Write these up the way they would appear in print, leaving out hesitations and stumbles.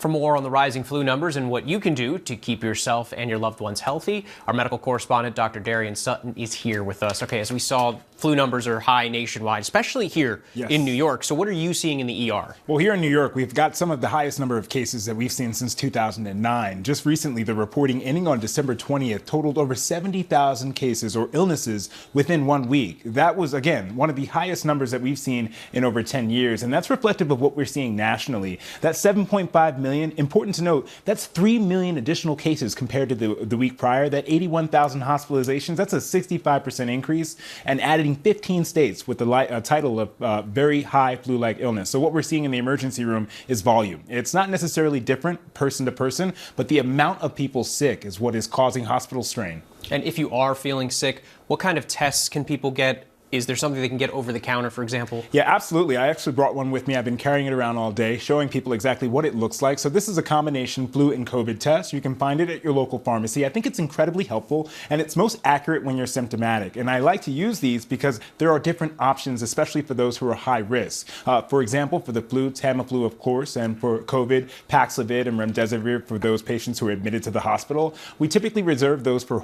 For more on the rising flu numbers and what you can do to keep yourself and your loved ones healthy, our medical correspondent, Dr. Darien Sutton, is here with us. Okay, as we saw, flu numbers are high nationwide, especially here in New York. So what are you seeing in the ER? Well, here in New York, we've got some of the highest number of cases that we've seen since 2009. Just recently, the reporting ending on December 20th totaled over 70,000 cases or illnesses within 1 week. That was, again, one of the highest numbers that we've seen in over 10 years. And that's reflective of what we're seeing nationally. That 7.5 million, important to note, that's 3 million additional cases compared to the week prior. That 81,000 hospitalizations, that's a 65% increase, and adding 15 states with the title of very high flu-like illness. So what we're seeing in the emergency room is volume. It's not necessarily different person to person, but the amount of people sick is what is causing hospital strain. And if you are feeling sick, what kind of tests can people get? Is there something they can get over the counter, for example? Yeah, absolutely. I actually brought one with me. I've been carrying it around all day, showing people exactly what it looks like. So this is a combination flu and COVID test. You can find it at your local pharmacy. I think it's incredibly helpful, and it's most accurate when you're symptomatic. And I like to use these because there are different options, especially for those who are high risk. For example, for the flu, Tamiflu, of course, and for COVID, Paxlovid and Remdesivir for those patients who are admitted to the hospital. We typically reserve those for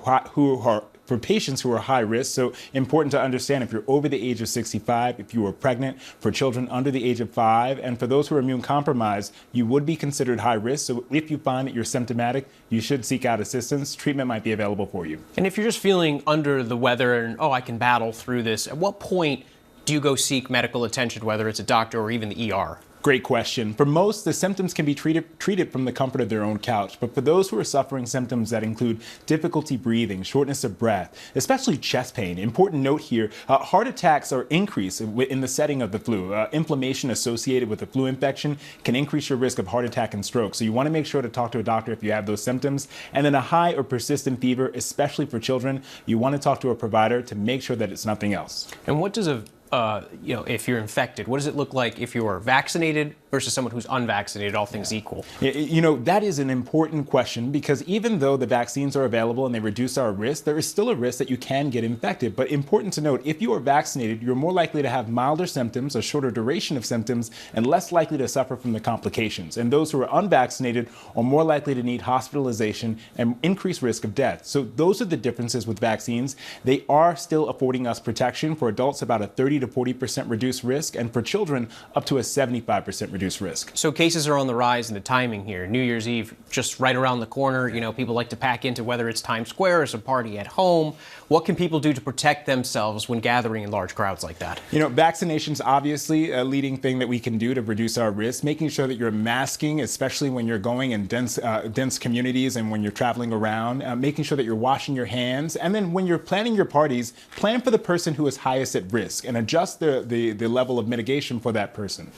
patients who are high risk. So important to understand if you're over the age of 65, if you are pregnant, for children under the age of 5, and for those who are immune compromised, you would be considered high risk. So if you find that you're symptomatic, you should seek out assistance. Treatment might be available for you. And if you're just feeling under the weather and, I can battle through this, at what point do you go seek medical attention, whether it's a doctor or even the ER? Great question. For most, the symptoms can be treated from the comfort of their own couch. But for those who are suffering symptoms that include difficulty breathing, shortness of breath, especially chest pain, important note here, heart attacks are increased in the setting of the flu. Inflammation associated with the flu infection can increase your risk of heart attack and stroke. So you want to make sure to talk to a doctor if you have those symptoms. And then a high or persistent fever, especially for children, you want to talk to a provider to make sure that it's nothing else. And what does if you're infected, what does it look like if you are vaccinated versus someone who's unvaccinated, all things equal? That is an important question because even though the vaccines are available and they reduce our risk, there is still a risk that you can get infected. But important to note, if you are vaccinated, you're more likely to have milder symptoms, a shorter duration of symptoms, and less likely to suffer from the complications. And those who are unvaccinated are more likely to need hospitalization and increased risk of death. So those are the differences with vaccines. They are still affording us protection. For adults, about a 30 to 40% reduced risk, and for children, up to a 75% reduced risk. So cases are on the rise, and the timing here, New Year's Eve, just right around the corner. People like to pack into whether it's Times Square or some party at home. What can people do to protect themselves when gathering in large crowds like that? Vaccination's obviously a leading thing that we can do to reduce our risk. Making sure that you're masking, especially when you're going in dense communities and when you're traveling around. Making sure that you're washing your hands. And then when you're planning your parties, plan for the person who is highest at risk and adjust the level of mitigation for that person.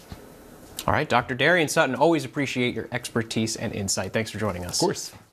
All right, Dr. Darien Sutton, always appreciate your expertise and insight. Thanks for joining us. Of course.